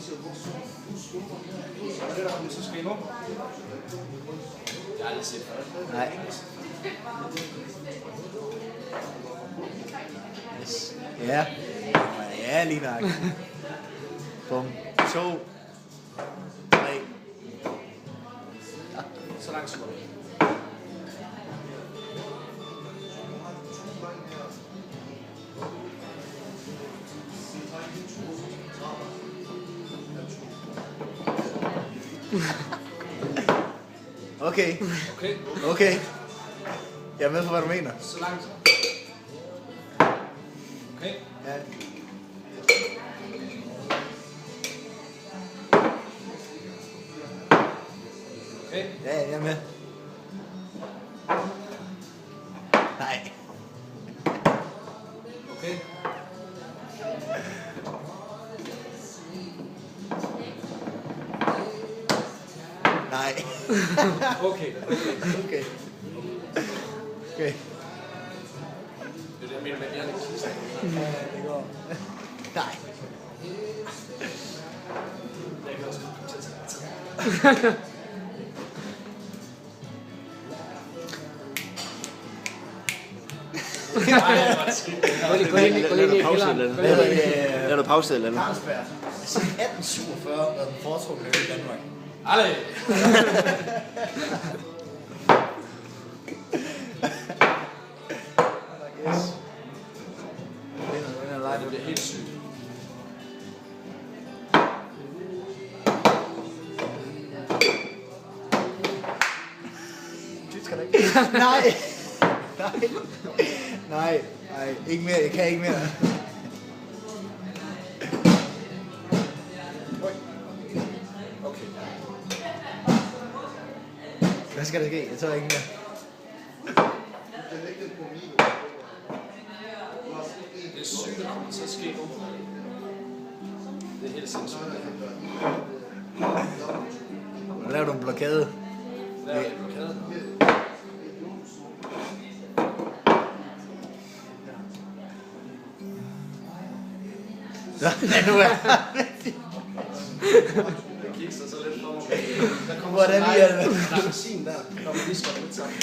det der kommer til at ske nu? Jeg har aldrig set det. Nej. Yes. Ja. Ja, lige nok. Bum. 2. 3. Ja. Så langt så godt. Okay. Okay. Okay. Jeg er med på, hvad du mener. Så langt. Okay. Ja. Okay. Ja, jeg er med. Nej. Okay. Nej. Okay. Okay. Okay. Det er det, jeg mener med, at jeg er lidt kiste. Ja, det går. Nej. Jeg kan også komme til at tage tid. Gå lige i kælderen. Lad du pause eller noget? Carlsberg. Siden 1847 var den foretrukne øl i Danmark. Alle! Yes. Det bliver helt sygt. Det skal da ikke. Nej. Nej. Nej. Nej. Ikke mere. Jeg kan ikke mere. Okay. Hvad skal der ske? Jeg tror ikke mere. Det er sygt, der kommer til at ske nu. Det er helt sindssygt. Nu laver du en blokade. Hvad er det blokade? Ja, nu er Det kikser så lidt for mig. Der kommer Hvordan så i alverden? der er musik der, når man lige skal lidt sammen.